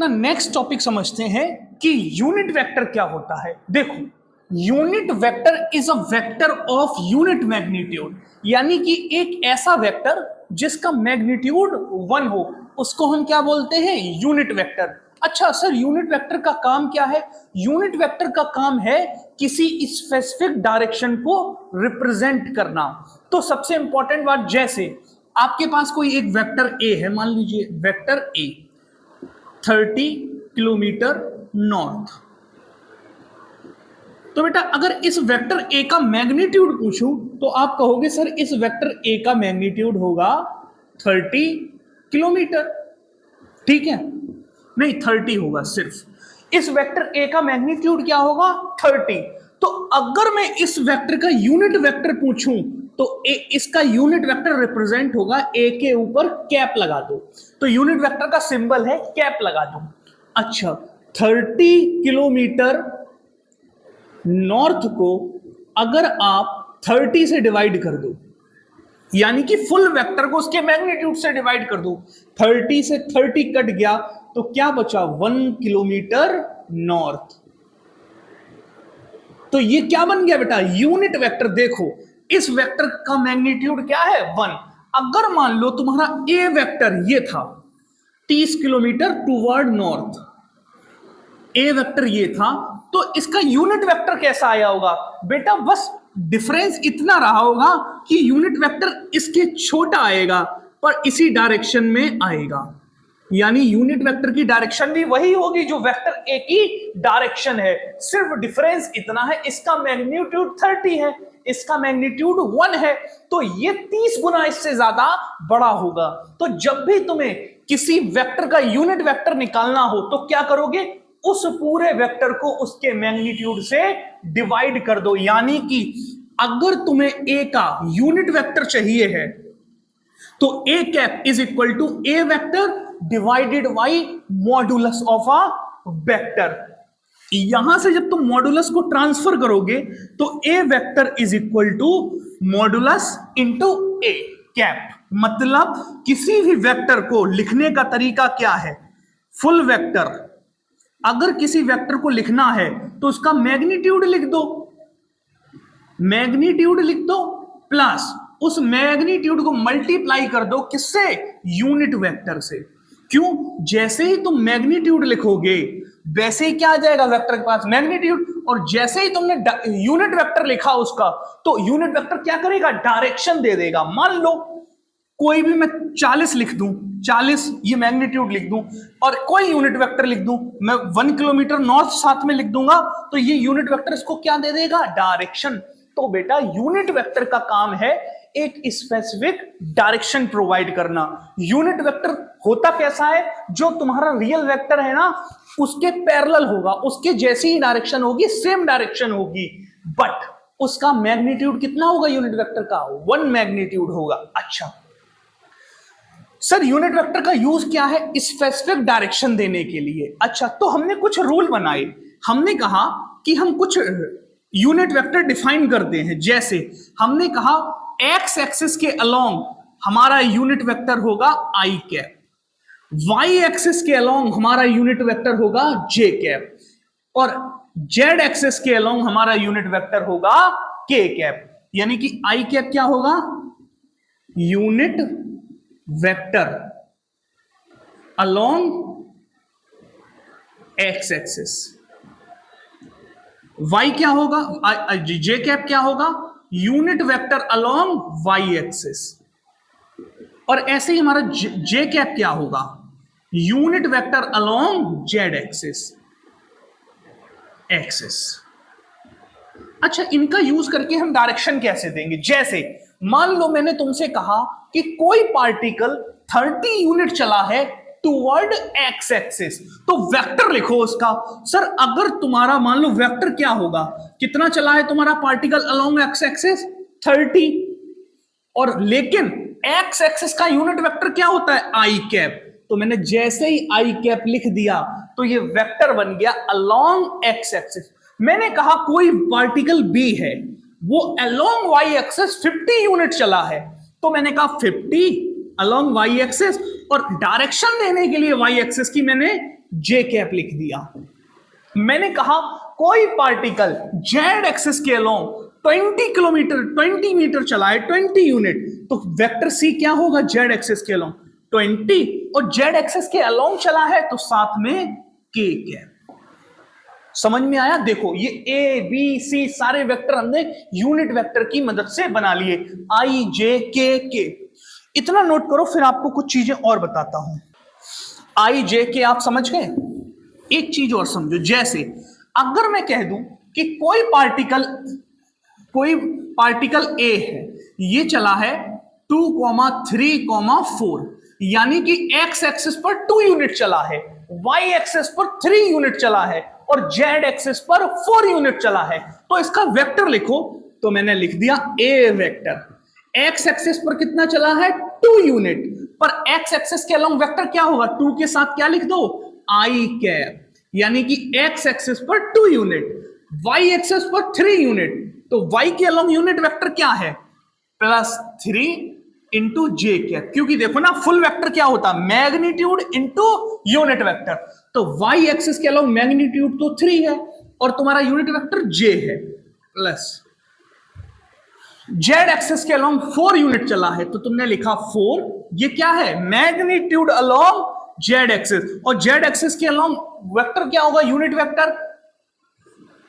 ना next topic समझते हैं कि यूनिट वेक्टर क्या होता है। देखो, unit vector is a vector of unit magnitude, यानी कि एक ऐसा वेक्टर जिसका मैग्नीट्यूड 1 हो, उसको हम क्या बोलते हैं? Unit vector. अच्छा सर, यूनिट वेक्टर का काम क्या है? यूनिट वेक्टर का काम है किसी स्पेसिफिक डायरेक्शन को रिप्रेजेंट करना। तो सबसे इंपॉर्टेंट बात, जैसे आपके पास कोई एक वेक्टर ए है, मान लीजिए वेक्टर ए 30 किलोमीटर नॉर्थ। तो बेटा अगर इस वेक्टर ए का मैग्नीट्यूड पूछूं तो आप कहोगे सर इस वेक्टर ए का मैग्नीट्यूड होगा 30 किलोमीटर। ठीक है, नहीं 30 होगा सिर्फ। इस वेक्टर ए का मैग्नीट्यूड क्या होगा? 30। तो अगर मैं इस वेक्टर का यूनिट वेक्टर पूछूं तो इसका यूनिट वेक्टर रिप्रेजेंट होगा ए के ऊपर कैप लगा दो। तो यूनिट वेक्टर का सिंबल है कैप लगा दो। अच्छा, 30 किलोमीटर नॉर्थ को अगर आप 30 से डिवाइड कर दो, यानी कि फुल वेक्टर को उसके मैग्नीट्यूड से डिवाइड कर दो, 30 से 30 कट गया तो क्या बचा? 1 किलोमीटर नॉर्थ। तो ये क्या बन गया बेटा? Unit vector. देखो इस वेक्टर का मैग्नीट्यूड क्या है? 1। अगर मान लो तुम्हारा ए वेक्टर ये था 30 किलोमीटर टुवर्ड नॉर्थ, ए वेक्टर ये था, तो इसका यूनिट वेक्टर कैसा आया होगा बेटा? बस डिफरेंस इतना रहा होगा कि यूनिट वेक्टर इसके छोटा आएगा पर इसी डायरेक्शन में आएगा, यानी यूनिट वेक्टर की डायरेक्शन भी वही होगी जो वेक्टर ए की डायरेक्शन है। सिर्फ डिफरेंस इतना है, इसका मैग्नीट्यूड 30 है, इसका मैग्नीट्यूड 1 है, तो ये 30 गुना इससे ज्यादा बड़ा होगा। तो जब भी तुम्हें किसी वेक्टर का यूनिट वेक्टर निकालना हो तो क्या करोगे? उस पूरे वेक्टर को उसके मैग्नीट्यूड से डिवाइड कर दो। यानी कि अगर तुम्हें ए का यूनिट वेक्टर चाहिए है तो A cap is equal to A vector divided by modulus of a vector. यहां से जब तुम मॉडुलस को ट्रांसफर करोगे तो A vector is equal to modulus into A cap. मतलब किसी भी वेक्टर को लिखने का तरीका क्या है? फुल वेक्टर, अगर किसी वेक्टर को लिखना है तो उसका मैग्नीट्यूड लिख दो, मैग्नीट्यूड लिख दो प्लस उस मैग्नीट्यूड को मल्टीप्लाई कर दो किससे? यूनिट वेक्टर से। क्यों? जैसे ही तुम मैग्नीट्यूड लिखोगे वैसे ही क्या आ जाएगा वेक्टर के पास? मैग्नीट्यूड। और जैसे ही तुमने यूनिट वेक्टर लिखा उसका, तो यूनिट वेक्टर क्या करेगा? डायरेक्शन दे देगा। मान लो कोई भी मैं 40 लिख दूं, 40 ये मैग्नीट्यूड लिख दूं और कोई यूनिट वेक्टर लिख दूं, मैं 1 किलोमीटर नॉर्थ साथ में लिख दूंगा, तो ये यूनिट वेक्टर इसको क्या दे देगा? डायरेक्शन। तो बेटा यूनिट वेक्टर का काम है एक स्पेसिफिक डायरेक्शन प्रोवाइड करना। यूनिट वेक्टर होता कैसा है? जो तुम्हारा रियल वेक्टर है ना उसके पैरेलल होगा, उसके जैसी ही डायरेक्शन होगी, सेम डायरेक्शन होगी, बट उसका मैग्नीट्यूड कितना होगा यूनिट वेक्टर का? 1 मैग्नीट्यूड होगा। अच्छा सर, यूनिट वेक्टर का यूज क्या है? स्पेसिफिक डायरेक्शन देने के लिए। अच्छा, तो हमने कुछ रूल बनाए। हमने कहा कि हम कुछ यूनिट वेक्टर डिफाइन करते हैं। जैसे हमने कहा एक्स एक्सिस के अलोंग हमारा यूनिट वेक्टर होगा आई कैप, वाई एक्सिस के अलोंग हमारा यूनिट वेक्टर होगा जे कैप, और जेड एक्सिस के अलोंग हमारा यूनिट वेक्टर होगा के कैप। यानी कि आई कैप क्या होगा? Unit vector along X axis. Y क्या होगा? जे कैप क्या होगा? Unit vector along Y axis. और ऐसे ही हमारा जे कैप क्या होगा? Unit vector along Z axis axis. अच्छा, इनका यूज करके हम डायरेक्शन कैसे देंगे? जैसे मान लो मैंने तुमसे कहा कि कोई पार्टिकल 30 यूनिट चला है टुवर्ड एक्स एक्सिस, तो वेक्टर लिखो उसका। सर अगर तुम्हारा मान लो वेक्टर क्या होगा? कितना चला है तुम्हारा पार्टिकल अलोंग एक्स एक्सिस? 30। और लेकिन एक्स एक्सिस का यूनिट वेक्टर क्या होता है? आई कैप। तो मैंने जैसे ही आई कैप लिख दिया तो ये वेक्टर बन गया अलोंग एक्स एक्सिस। मैंने कहा कोई पार्टिकल बी है, वो अलोंग वाई एक्सिस 50 यूनिट चला है, तो मैंने कहा 50 अलोंग वाई एक्सिस, और डायरेक्शन देने के लिए वाई एक्सिस की मैंने जे कैप लिख दिया। मैंने कहा कोई पार्टिकल जेड एक्सिस के अलोंग 20 किलोमीटर 20 मीटर चला है, 20 यूनिट, तो वेक्टर सी क्या होगा जेड एक्सिस के अलोंग 20, और जेड एक्सिस के अलोंग चला है तो साथ में के कैप। समझ में आया? देखो ये ए बी सी सारे वेक्टर हमने यूनिट वेक्टर की मदद से बना लिए, आई जे के। इतना नोट करो, फिर आपको कुछ चीजें और बताता हूं। आई जे के आप समझ गए? एक चीज और समझो, जैसे अगर मैं कह दूं कि कोई पार्टिकल ए है, ये चला है 2, 3, 4, यानी कि एक्स एक्सिस पर 2 यूनिट चला है, वाई एक्सिस पर 3 यूनिट चला है और जेड एक्सिस पर 4 यूनिट चला है। तो इसका वेक्टर लिखो, तो मैंने लिख दिया ए वेक्टर। एक्स एक्सिस पर कितना चला है 2 यूनिट, पर एक्स एक्सिस के अलोंग वेक्टर क्या होगा, 2 के साथ क्या लिख दो आई कैप, यानी कि एक्स एक्सिस पर 2 यूनिट, वाई एक्सिस पर 3 यूनिट, तो वाई के अलोंग यूनिट वेक्टर क्या है +3 इंटू जे कैप, क्योंकि देखो ना फुल वेक्टर क्या होता है मैग्नीट्यूड इंटू यूनिट वेक्टर, तो वाई एक्सिस के अलोंग मैग्नीट्यूड तो 3 है और तुम्हारा यूनिट वेक्टर जे है, प्लस जेड एक्सिस के अलोंग 4 यूनिट चला है, तो तुमने लिखा 4, ये क्या है मैग्नीट्यूड अलोंग जेड एक्सिस, और जेड एक्सिस के अलोंग वेक्टर क्या होगा यूनिट वेक्टर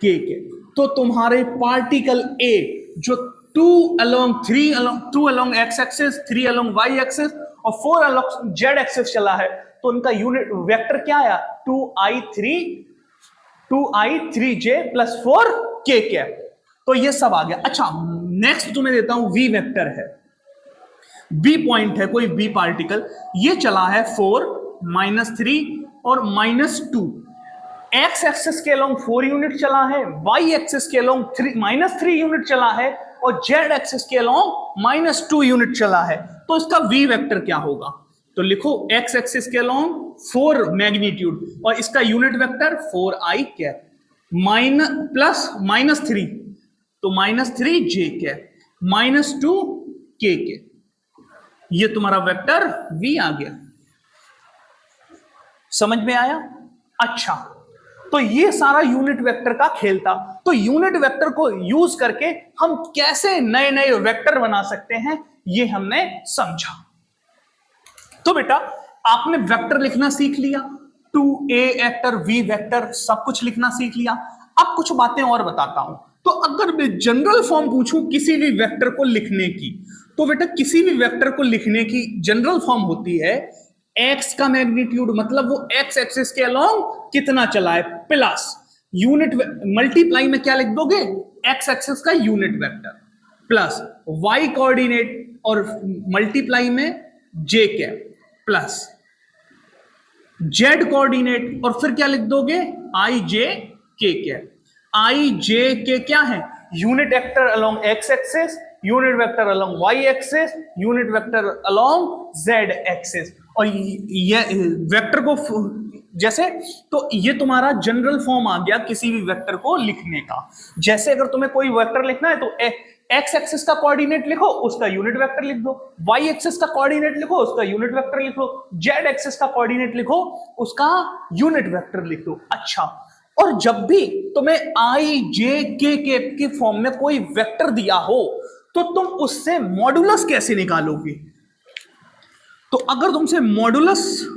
के। तो तुम्हारे पार्टिकल ए जो 2 along X axis, 3 along Y axis और 4 अलोंग जेड एक्सिस चला है, तो उनका यूनिट वेक्टर क्या आया 2i3j + 4k कैप। तो ये सब आ गया। अच्छा नेक्स्ट तुम्हें देता हूं वी वेक्टर है, बी पॉइंट है, कोई बी पार्टिकल, ये चला है 4, -3 और -2, एक्स एक्सिस के अलोंग 4 यूनिट चला है, वाई एक्सिस के अलोंग -3 यूनिट चला है और जेड एक्सिस के अलोंग -2 यूनिट चला है, तो इसका वी वेक्टर क्या होगा, तो लिखो एक्स एक्सिस के अलोंग 4 मैग्नीट्यूड और इसका unit vector 4i cap plus -3, तो -3j कैप -2 k कैप, ये तुम्हारा वेक्टर v आ गया। समझ में आया? अच्छा तो ये सारा यूनिट वेक्टर का खेल था। तो यूनिट वेक्टर को यूज करके हम कैसे नए नए वेक्टर बना सकते हैं ये हमने समझा। तो बेटा आपने वेक्टर लिखना सीख लिया, 2a वेक्टर, v वेक्टर, सब कुछ लिखना सीख लिया। अब कुछ बातें और बताता हूं। तो अगर मैं जनरल फॉर्म पूछूं किसी भी वेक्टर को लिखने की, तो बेटा किसी भी वेक्टर को लिखने की जनरल फॉर्म होती है एक्स का मैग्नीट्यूड, मतलब वो एक्स एक्सिस के अलोंग कितना चला है, प्लस यूनिट मल्टीप्लाई में क्या लिख दोगे एक्स एक्सिस का unit vector, plus Y coordinate और मल्टीप्लाई में J cap, plus Z coordinate और फिर क्या लिख दोगे आई जे के कैप। आई जे के क्या है unit vector along X axis, unit vector along Y axis, unit vector along Z axis. और ये वेक्टर को जैसे, तो ये तुम्हारा जनरल फॉर्म आ गया किसी भी वेक्टर को लिखने का। जैसे अगर तुम्हें कोई वेक्टर लिखना है तो एक्स एक्सिस का कोऑर्डिनेट लिखो, उसका यूनिट वेक्टर लिख दो, वाई एक्सिस का कोऑर्डिनेट लिखो, उसका यूनिट वेक्टर लिख दो, जेड एक्सिस का कोऑर्डिनेट लिखो, उसका यूनिट वेक्टर लिख दो। अच्छा, और जब भी तुम्हें आई जे के फॉर्म में कोई वेक्टर दिया हो तो तुम उससे मॉडुलस कैसे निकालोगे? तो अगर तुमसे मॉडुलस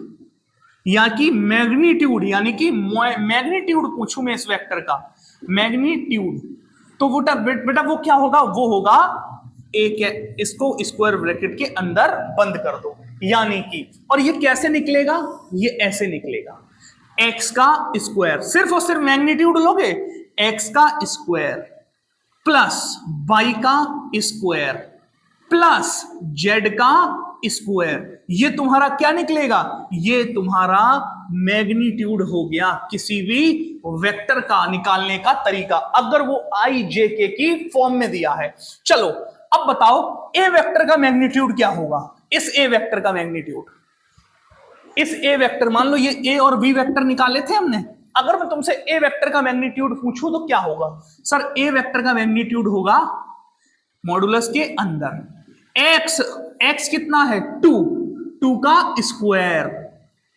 या कि मैग्नीट्यूड, यानी कि मैग्नीट्यूड पूछूं मैं इस वेक्टर का मैग्नीट्यूड, तो बेटा वो क्या होगा, वो होगा एक, इसको स्क्वायर ब्रैकेट के अंदर बंद कर दो, यानी कि, और ये कैसे निकलेगा, ये ऐसे निकलेगा एक्स का स्क्वायर, सिर्फ और सिर्फ मैग्नीट्यूड लोगे, एक्स का स्क्वायर प्लस वाई का स्क्वायर प्लस जेड का स्क्वायर, ये तुम्हारा क्या निकलेगा, ये तुम्हारा मैग्नीट्यूड हो गया किसी भी वेक्टर का निकालने का तरीका, अगर वो आई जे के की फॉर्म में दिया है। चलो अब बताओ ए वेक्टर का मैग्नीट्यूड क्या होगा, इस ए वेक्टर का मैग्नीट्यूड, इस ए वेक्टर, मान लो ये ए और बी वेक्टर निकाले थे हमने, अगर मैं तुमसे ए वेक्टर का मैग्नीट्यूड पूछूं तो क्या होगा? सर ए वेक्टर का मैग्नीट्यूड होगा मॉडुलस के अंदर एक्स, एक्स कितना है 2 का स्क्वायर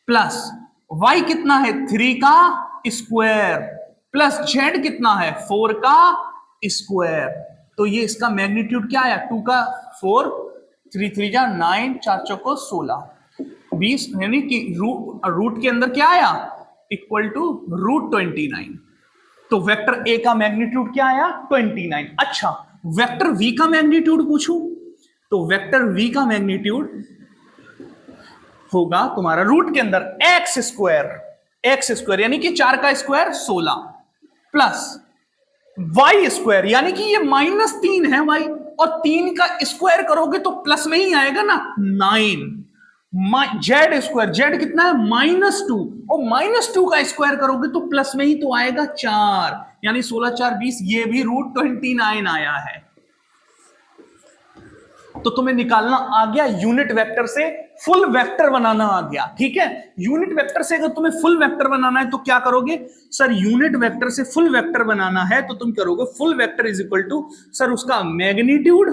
प्लस y कितना है 3 का स्क्वायर प्लस z कितना है 4 का स्क्वायर। तो ये इसका मैग्नीट्यूड क्या आया 2 का 4, 3 3 जा 9, 4 चौको 16, 20 यानी कि रूट के अंदर क्या आया इक्वल टू √29। तो वेक्टर ए का मैग्नीट्यूड क्या आया 29। अच्छा वेक्टर वी का मैग्नीट्यूड पूछूं तो वेक्टर वी का मैग्नीट्यूड होगा तुम्हारा रूट के अंदर एक्स स्क्वायर यानी कि 4 का स्क्वायर 16 प्लस वाई स्क्वायर यानी कि ये -3 है वाई, और 3 का स्क्वायर करोगे तो प्लस में ही आएगा ना 9। जेड स्क्वायर, जेड कितना है -2, और -2 का स्क्वायर करोगे तो प्लस में ही तो आएगा 4, यानी 16 4 20, ये भी √29 आया है। तो तुम्हें निकालना आ गया यूनिट वेक्टर से फुल वेक्टर बनाना आ गया। ठीक है, यूनिट वेक्टर से अगर तुम्हें फुल वेक्टर बनाना है तो क्या करोगे सर, यूनिट वेक्टर से फुल वेक्टर बनाना है तो तुम करोगे full vector is equal to sir उसका magnitude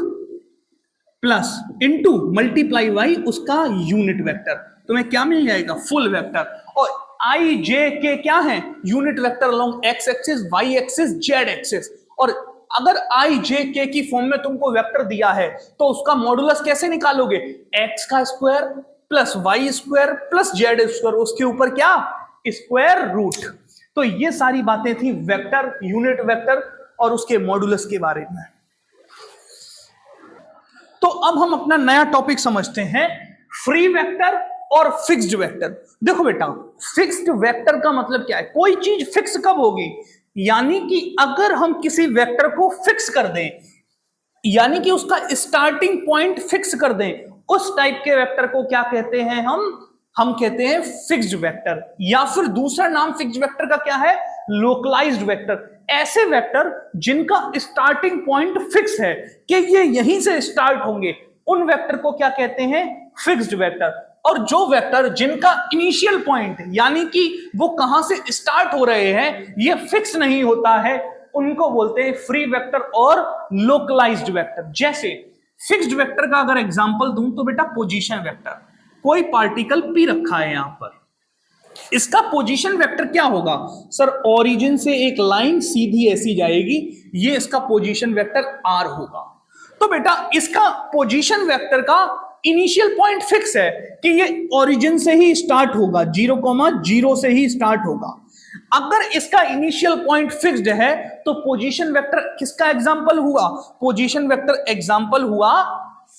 plus into multiply by उसका यूनिट वेक्टर। तुम्हें क्या मिल जाएगा फुल वेक्टर। और आई जे के क्या है unit vector along X axis, Y axis, Z axis. और अगर आई जे के की फॉर्म में तुमको वेक्टर दिया है तो उसका मॉडुलस कैसे निकालोगे, एक्स का square plus Y square plus Z square, उसके ऊपर क्या स्क्वायर रूट। तो ये सारी बातें थी वेक्टर, यूनिट वेक्टर और उसके मॉडुलस के बारे में। तो अब हम अपना नया टॉपिक समझते हैं फ्री वेक्टर और फिक्स्ड वेक्टर। देखो बेटा फिक्स्ड वेक्टर का मतलब क्या है, कोई चीज फिक्स कब होगी, यानी कि अगर हम किसी वेक्टर को फिक्स कर दें, यानी कि उसका स्टार्टिंग पॉइंट फिक्स कर दें, उस टाइप के वेक्टर को क्या कहते हैं हम कहते हैं फिक्स्ड वेक्टर। या फिर दूसरा नाम फिक्स्ड वेक्टर का क्या है लोकलाइज्ड वेक्टर। ऐसे वेक्टर जिनका स्टार्टिंग पॉइंट फिक्स है कि ये यहीं से स्टार्ट होंगे, उन वेक्टर को क्या कहते हैं फिक्स्ड वेक्टर। और जो वेक्टर जिनका इनिशियल पॉइंट यानी कि वो कहां से स्टार्ट हो रहे हैं ये फिक्स नहीं होता है, उनको बोलते हैं फ्री वेक्टर और लोकलाइज्ड वेक्टर। जैसे फिक्स्ड वेक्टर का अगर एग्जांपल दूं तो बेटा पोजीशन वेक्टर, कोई पार्टिकल पी रखा है यहां पर, इसका पोजीशन वेक्टर क्या होगा सर, ओरिजिन से एक लाइन सीधी ऐसी जाएगी, ये इसका पोजीशन वेक्टर आर होगा। तो बेटा इसका पोजीशन वेक्टर का इनिशियल पॉइंट फिक्स है कि ये ओरिजिन से ही स्टार्ट होगा, 0,0 से ही स्टार्ट होगा। अगर इसका इनिशियल पॉइंट फिक्स्ड है तो पोजीशन वेक्टर किसका एग्जांपल हुआ, पोजीशन वेक्टर एग्जांपल हुआ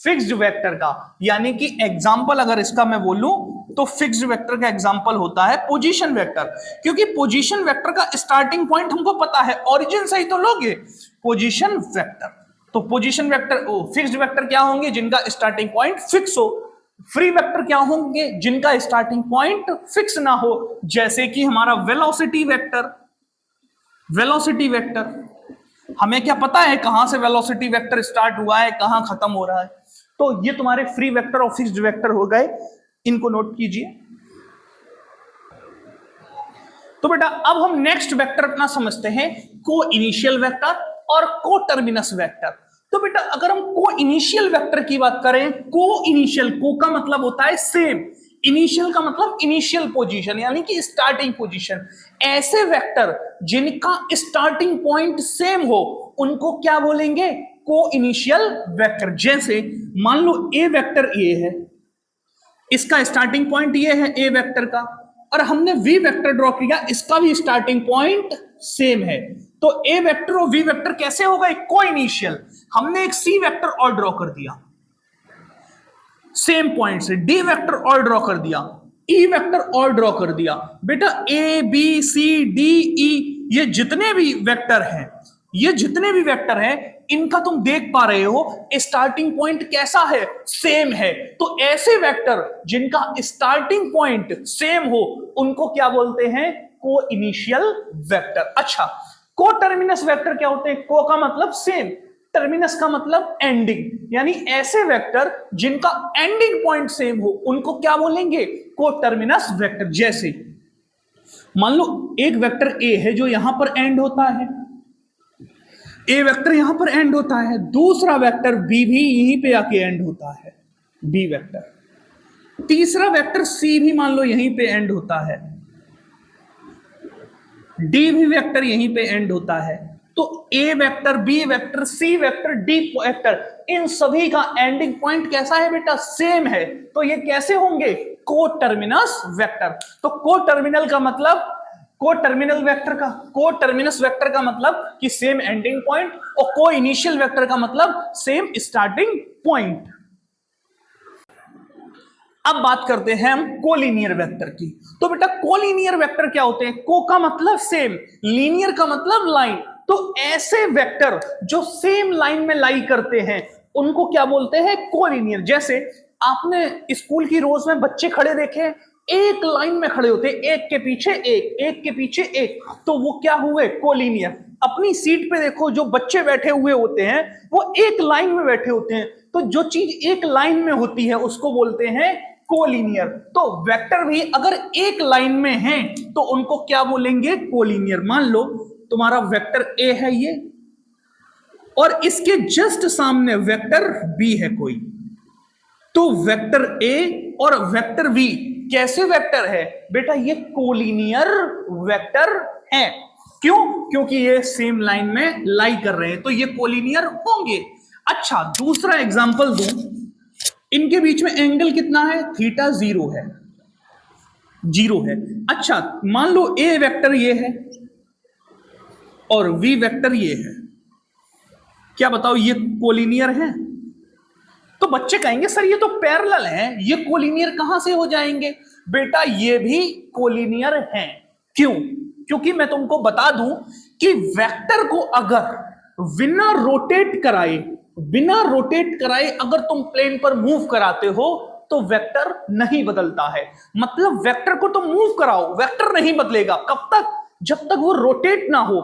फिक्स्ड वेक्टर का। यानी कि एग्जांपल अगर इसका मैं बोलूं तो फिक्स्ड वेक्टर का एग्जांपल होता है पोजीशन वेक्टर, क्योंकि पोजीशन वेक्टर का स्टार्टिंग पॉइंट हमको पता है, ओरिजिन से ही तो लोगे पोजीशन वेक्टर। तो पोजीशन वेक्टर फिक्स्ड वेक्टर क्या होंगे जिनका स्टार्टिंग पॉइंट फिक्स हो, फ्री वेक्टर क्या होंगे जिनका स्टार्टिंग पॉइंट फिक्स ना हो, जैसे कि हमारा वेलोसिटी वेक्टर। वेलोसिटी वेक्टर हमें क्या पता है कहां से वेलोसिटी वेक्टर स्टार्ट हुआ है कहां खत्म हो रहा है। तो ये तुम्हारे फ्री वेक्टर और फिक्स्ड वेक्टर हो गए, इनको नोट कीजिए। तो बेटा अब हम नेक्स्ट वेक्टर अपना समझते हैं को इनिशियल वेक्टर और को टर्मिनस वेक्टर। तो बेटा अगर हम को इनिशियल वेक्टर की बात करें, को इनिशियल, को का मतलब होता है सेम, इनिशियल का मतलब इनिशियल पोजीशन यानी कि स्टार्टिंग पोजीशन। ऐसे वेक्टर जिनका स्टार्टिंग पॉइंट सेम हो उनको क्या बोलेंगे को इनिशियल वेक्टर। जैसे मान लो ए वेक्टर ए है, इसका स्टार्टिंग पॉइंट ये है ए वेक्टर का, और हमने वी वेक्टर ड्रॉ किया, इसका भी स्टार्टिंग पॉइंट सेम है। तो ए वेक्टर और वी वेक्टर कैसे हो गए को इनिशियल। हमने एक सी वेक्टर और ड्रॉ कर दिया सेम पॉइंट से, डी वेक्टर और ड्रॉ कर दिया, ई वेक्टर और ड्रॉ कर दिया। बेटा A B C D E ये जितने भी वेक्टर हैं, ये जितने भी वेक्टर हैं इनका तुम देख पा रहे हो स्टार्टिंग पॉइंट कैसा है सेम है। तो ऐसे वेक्टर जिनका स्टार्टिंग पॉइंट सेम हो उनको क्या बोलते हैं को इनिशियल वेक्टर। अच्छा को टर्मिनस वेक्टर क्या होते हैं, को का मतलब सेम, टर्मिनस का मतलब एंडिंग, यानी ऐसे वेक्टर जिनका एंडिंग पॉइंट सेम हो उनको क्या बोलेंगे को टर्मिनस वेक्टर। जैसे मान लो एक वेक्टर ए है जो यहां पर एंड होता है, ए वेक्टर यहां पर एंड होता है, दूसरा वेक्टर बी भी यहीं पे आके एंड होता है बी वेक्टर, तीसरा वेक्टर सी भी मान लो यहीं पे एंड होता है, डी भी वेक्टर यहीं पे एंड होता है, तो A vector, B vector, C vector, D vector, इन सभी का एंडिंग पॉइंट कैसा है बेटा? सेम है। तो ये कैसे होंगे? को टर्मिनस वेक्टर। तो को टर्मिनल का मतलब, को टर्मिनल वेक्टर का, को टर्मिनस वेक्टर का मतलब कि सेम एंडिंग पॉइंट, और को इनिशियल वेक्टर का मतलब सेम स्टार्टिंग पॉइंट। अब बात करते हैं हम कोलिनियर वेक्टर की। तो बेटा कोलिनियर वेक्टर क्या होते हैं? को का मतलब सेम, लीनियर का मतलब लाइन। तो ऐसे वेक्टर जो सेम लाइन में लाई करते हैं उनको क्या बोलते हैं? कोलिनियर। जैसे आपने स्कूल की रोज में बच्चे खड़े देखे, एक लाइन में खड़े होते, एक के पीछे एक, एक के पीछे एक, तो वो क्या हुए? कोलिनियर। अपनी सीट पे देखो, जो बच्चे बैठे हुए होते हैं वो एक लाइन में बैठे होते हैं, तो जो चीज एक लाइन में होती है उसको बोलते हैं कोलिनियर। तो वेक्टर भी अगर एक लाइन में है तो उनको क्या बोलेंगे? कोलिनियर। मान लो तुम्हारा वेक्टर ए है ये, और इसके जस्ट सामने वेक्टर बी है कोई, तो वेक्टर ए और वेक्टर बी कैसे वेक्टर है बेटा? ये कोलिनियर वेक्टर है। क्यों? क्योंकि ये सेम लाइन में लाई कर रहे हैं, तो ये कोलिनियर होंगे। अच्छा, दूसरा एग्जांपल दूं, इनके बीच में एंगल कितना है? थीटा जीरो है, जीरो है। अच्छा, मान लो ए वेक्टर ये है और वी वेक्टर ये है, क्या बताओ ये कोलिनियर है? तो बच्चे कहेंगे सर ये तो पैरेलल है, ये कोलिनियर कहां से हो जाएंगे? बेटा ये भी कोलिनियर हैं। क्यों? क्योंकि मैं तुमको बता दूं कि वेक्टर को अगर बिना रोटेट कराए, बिना रोटेट कराए अगर तुम प्लेन पर मूव कराते हो तो वेक्टर नहीं बदलता है। मतलब वेक्टर को तुम मूव कराओ, वेक्टर नहीं बदलेगा। कब तक? जब तक वो रोटेट ना हो।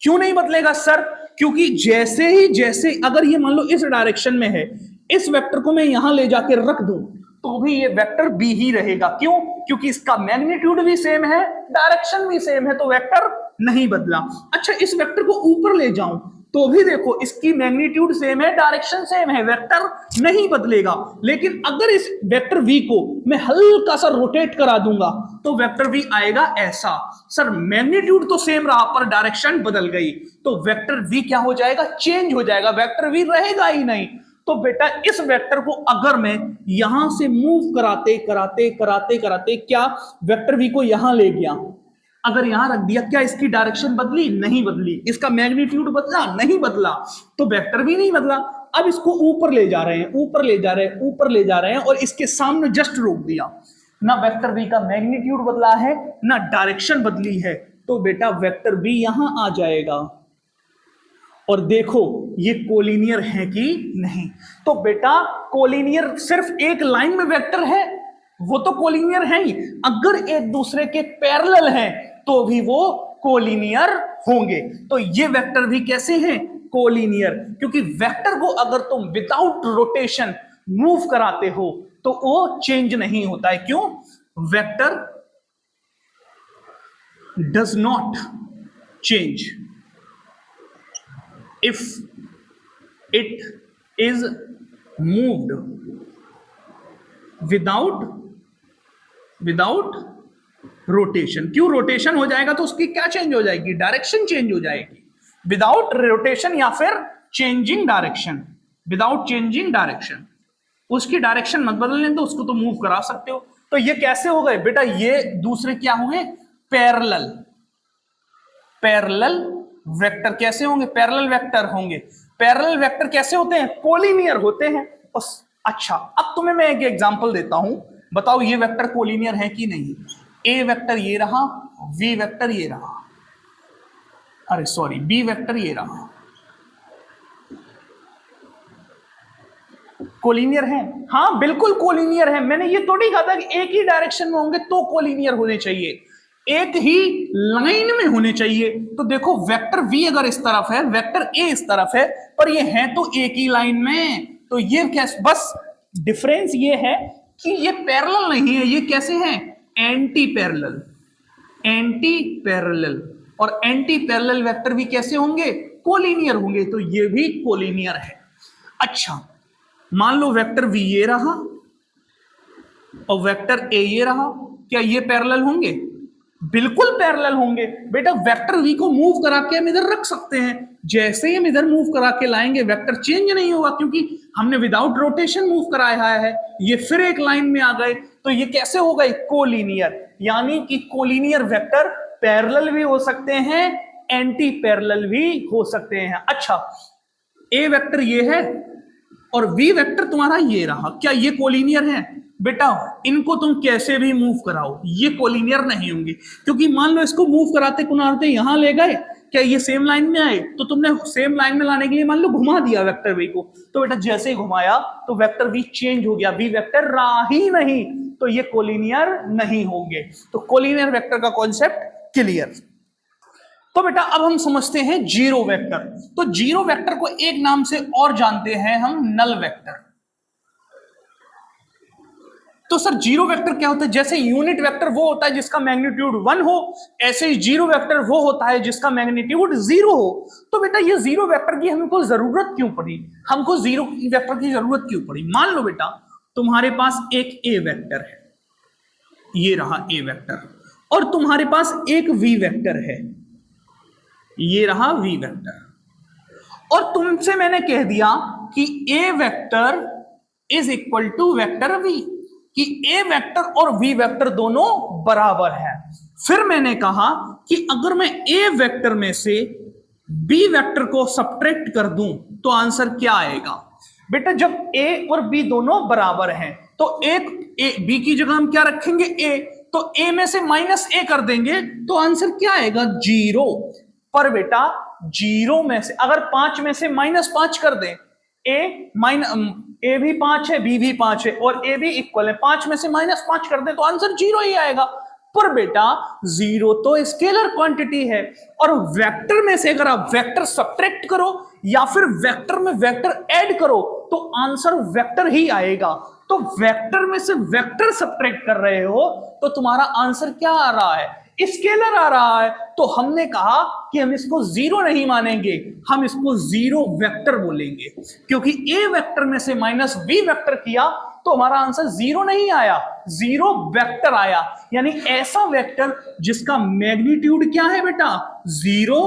क्यों नहीं बदलेगा सर? क्योंकि जैसे ही, जैसे अगर ये मान लो इस डायरेक्शन में है, इस वेक्टर को मैं यहां ले जाकर रख दूं तो भी ये वेक्टर बी ही रहेगा। क्यों? क्योंकि इसका मैग्नीट्यूड भी सेम है, डायरेक्शन भी सेम है, तो वेक्टर नहीं बदला। अच्छा, इस वेक्टर को ऊपर ले जाऊं तो भी देखो इसकी मैग्नीट्यूड सेम है, डायरेक्शन सेम है, वेक्टर नहीं बदलेगा। लेकिन अगर इस वेक्टर v को मैं हल्का सा रोटेट करा दूंगा तो वेक्टर v आएगा ऐसा। सर मैग्नीट्यूड तो सेम रहा पर डायरेक्शन बदल गई, तो वेक्टर v क्या हो जाएगा? चेंज हो जाएगा, वेक्टर v रहेगा ही नहीं। तो बेटा इस वेक्टर को अगर मैं यहां से मूव कराते कराते कराते कराते, क्या वेक्टर v को यहां ले गया, अगर यहां रख दिया, क्या इसकी डायरेक्शन बदली? नहीं बदली। इसका मैग्नीट्यूड बदला? नहीं बदला। तो वेक्टर भी नहीं बदला। अब इसको ऊपर ले जा रहे हैं, ऊपर ले जा रहे हैं, ऊपर ले जा रहे हैं, और इसके सामने जस्ट रोक दिया। ना वेक्टर बी का मैग्नीट्यूड बदला है, ना डायरेक्शन बदली है, तो बेटा वेक्टर बी यहां आ जाएगा। और देखो ये कोलिनियर है कि नहीं? तो बेटा कोलिनियर सिर्फ एक लाइन में वेक्टर है, वो तो कोलिनियर है ही। अगर एक दूसरे के पैरेलल हैं तो भी वो कोलिनियर होंगे। तो ये वेक्टर भी कैसे हैं? कोलिनियर। क्योंकि वेक्टर को अगर तुम विदाउट रोटेशन मूव कराते हो तो वो चेंज नहीं होता है। क्यों? Vector does not change if it is moved without rotation. क्यों? रोटेशन हो जाएगा तो उसकी क्या चेंज हो जाएगी? डायरेक्शन चेंज हो जाएगी। विदाउट रोटेशन या फिर changing direction, without changing direction, उसकी डायरेक्शन मत बदलने तो उसको तो मूव करा सकते हो। तो ये कैसे हो गए बेटा? ये दूसरे क्या होंगे? पैरेलल। पैरेलल वेक्टर कैसे होंगे? पैरेलल वेक्टर होंगे। पैरेलल वेक्टर कैसे होते हैं? कोलिनियर होते हैं। अच्छा, अब तुम्हें मैं एक एग्जांपल देता हूं, बताओ ये वेक्टर कोलिनियर है कि नहीं? ए वेक्टर ये रहा, वी वेक्टर ये रहा, अरे सॉरी बी वेक्टर ये रहा, कोलिनियर है? हाँ बिल्कुल कोलिनियर है। मैंने ये थोड़ी कहा था कि एक ही डायरेक्शन में होंगे तो कोलिनियर होने चाहिए, एक ही लाइन में होने चाहिए। तो देखो वेक्टर v अगर इस तरफ है, वेक्टर a इस तरफ है, पर ये है तो एक ही लाइन में, तो ये कैसे? बस डिफरेंस ये है कि ये पैरेलल नहीं है, ये कैसे है? Anti parallel. Anti parallel. और एंटी पैरेलल वेक्टर भी कैसे होंगे? कोलिनियर होंगे। तो ये भी कोलिनियर है। अच्छा, मान लो वेक्टर v ये रहा और वेक्टर a ये रहा, क्या ये पैरेलल होंगे? बिल्कुल पैरेलल होंगे बेटा। वेक्टर v को मूव करा के हम इधर रख सकते हैं, जैसे ही हम इधर मूव करा के लाएंगे वेक्टर चेंज नहीं होगा, क्योंकि हमने विदाउट रोटेशन मूव कराया है। ये फिर एक लाइन में आ गए, तो ये कैसे हो गए? कोलिनियर। यानी कि कोलिनियर वेक्टर पैरेलल भी हो सकते हैं, एंटी पैरेलल भी हो सकते हैं। अच्छा, ए वेक्टर ये है और वी वेक्टर तुम्हारा ये रहा, क्या ये कोलिनियर है? बेटा इनको तुम कैसे भी मूव कराओ ये कोलिनियर नहीं होंगे, क्योंकि मान लो इसको मूव कराते कुनारते यहां ले गए, क्या ये सेम लाइन में आए? तो तुमने सेम लाइन में लाने के लिए मान लो घुमा दिया वेक्टर वी को, तो बेटा जैसे ही घुमाया तो वेक्टर वी चेंज हो गया, वी वेक्टर रहा ही नहीं, तो ये कोलिनियर नहीं होंगे। तो कोलिनियर वेक्टर का कॉन्सेप्ट क्लियर। तो बेटा अब हम समझते हैं जीरो वेक्टर। तो जीरो वेक्टर को एक नाम से और जानते हैं हम, नल वेक्टर। तो सर जीरो वेक्टर क्या होता है? जैसे यूनिट वेक्टर वो होता है जिसका मैग्नीट्यूड 1 हो, ऐसे ही जीरो वेक्टर वो होता है जिसका मैग्नीट्यूड 0 हो। तो बेटा ये जीरो वेक्टर की हमको जरूरत क्यों पड़ी? हमको जीरो वेक्टर की जरूरत क्यों पड़ी? मान लो बेटा तुम्हारे पास एक ए वेक्टर है, ये रहा ए वेक्टर, और तुम्हारे पास एक वी वेक्टर है, ये रहा वी वेक्टर, और तुमसे मैंने कह दिया कि A vector is equal to vector V, कि ए वेक्टर और वी वेक्टर दोनों बराबर है। फिर मैंने कहा कि अगर मैं ए वेक्टर में से बी वेक्टर को सब्ट्रैक्ट कर दूं तो आंसर क्या आएगा? बेटा जब ए और बी दोनों बराबर हैं तो एक ए बी की जगह हम क्या रखेंगे? ए, तो ए में से माइनस ए कर देंगे तो आंसर क्या आएगा? 0। पर बेटा 0 में से अगर 5 में से -5 कर दें, ए भी 5 है, बी भी 5 है और ए भी इक्वल है, 5 में से -5 कर दें तो आंसर 0 ही आएगा। पर बेटा 0 तो स्केलर क्वांटिटी है, और वेक्टर में से अगर आप वेक्टर सब्ट्रैक्ट करो या फिर वेक्टर में वेक्टर ऐड करो तो आंसर वेक्टर ही आएगा। तो वेक्टर में से वेक्टर सब्ट्रैक्ट कर रहे हो तो तुम्हारा आंसर क्या आ रहा है? स्केलर आ रहा है। तो हमने कहा कि हम इसको 0 नहीं मानेंगे, हम इसको 0 वेक्टर बोलेंगे, क्योंकि ए वेक्टर में से माइनस बी वेक्टर किया तो हमारा आंसर 0 नहीं आया, 0 वेक्टर आया। यानी ऐसा वेक्टर जिसका मैग्नीट्यूड क्या है बेटा? 0,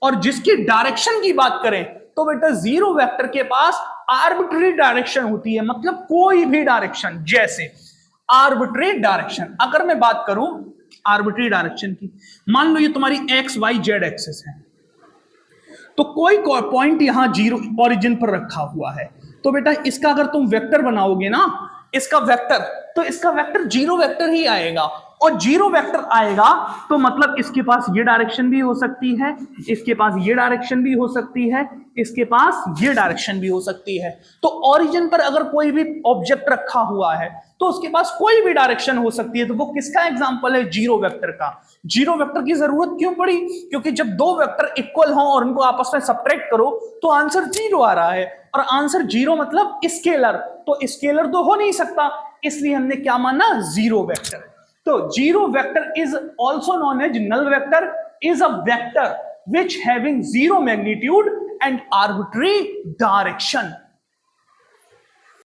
और जिसकी डायरेक्शन की बात करें तो बेटा 0 वेक्टर के पास आर्बिट्ररी डायरेक्शन होती है, मतलब कोई भी डायरेक्शन। जैसे आर्बिट्ररी डायरेक्शन, अगर मैं बात करूं आर्बिट्ररी डायरेक्शन की, मान लो ये तुम्हारी एक्स वाई जेड एक्सिस है, तो कोई पॉइंट यहां 0 ओरिजिन पर रखा हुआ है, तो बेटा इसका अगर तुम वेक्टर बनाओगे ना, इसका वेक्टर, तो इसका वेक्टर 0 वेक्टर ही आएगा। और 0 वेक्टर आएगा तो मतलब इसके पास ये डायरेक्शन भी हो सकती है, इसके पास ये डायरेक्शन भी हो सकती है, इसके पास ये डायरेक्शन भी हो सकती है। तो ओरिजिन पर अगर कोई भी ऑब्जेक्ट रखा हुआ है तो उसके पास कोई भी डायरेक्शन हो सकती है। तो वो किसका एग्जांपल है? 0 वेक्टर का। 0 वेक्टर की जरूरत क्यों पड़ी? क्योंकि जब दो वेक्टर इक्वल हो और उनको आपस में सब्ट्रैक्ट करो तो आंसर 0 आ रहा है, और आंसर 0 मतलब स्केलर, तो स्केलर तो हो नहीं सकता, इसलिए हमने क्या माना? 0 वेक्टर। तो 0 vector is also known as null vector, is a vector which having 0 magnitude and arbitrary direction।